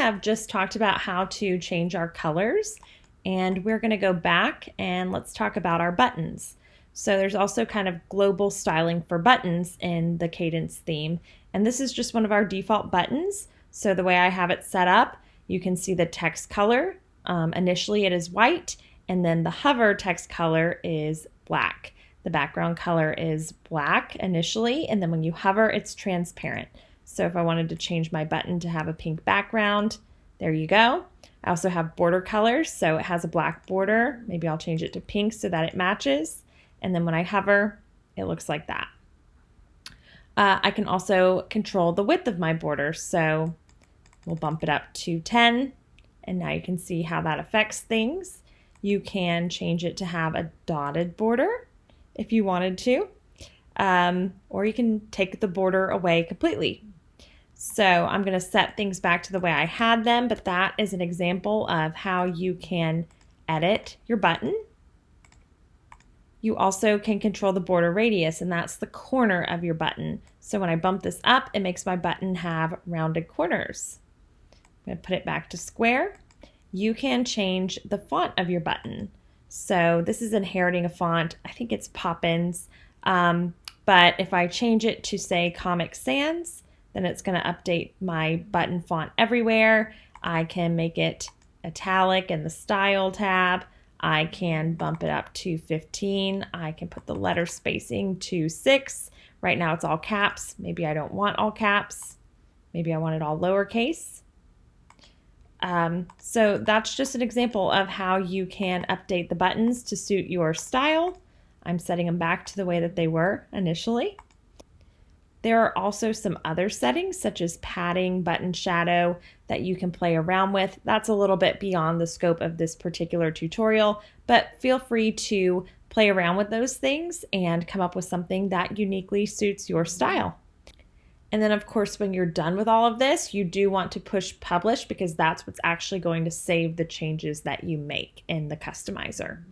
have just talked about how to change our colors, and we're going to go back and let's talk about our buttons. So there's also kind of global styling for buttons in the Kadence theme, and this is just one of our default buttons. So the way I have it set up, you can see the text color. Initially it is white, and then the hover text color is black. The background color is black initially, and then when you hover, it's transparent. So if I wanted to change my button to have a pink background, there you go. I also have border colors, so it has a black border. Maybe I'll change it to pink so that it matches. And then when I hover, it looks like that. I can also control the width of my border, so we'll bump it up to 10, and now you can see how that affects things. You can change it to have a dotted border if you wanted to, or you can take the border away completely. So I'm going to set things back to the way I had them, but that is an example of how you can edit your button. You also can control the border radius, and that's the corner of your button. So when I bump this up, it makes my button have rounded corners. I'm going to put it back to square. You can change the font of your button. So this is inheriting a font. I think it's Poppins. But if I change it to, say, Comic Sans, then it's going to update my button font everywhere. I can make it italic in the Style tab. I can bump it up to 15. I can put the letter spacing to 6. Right now it's all caps. Maybe I don't want all caps. Maybe I want it all lowercase. So that's just an example of how you can update the buttons to suit your style. I'm setting them back to the way that they were initially. There are also some other settings such as padding, button shadow that you can play around with. That's a little bit beyond the scope of this particular tutorial, but feel free to play around with those things and come up with something that uniquely suits your style. And then of course, when you're done with all of this, you do want to push publish because that's what's actually going to save the changes that you make in the customizer.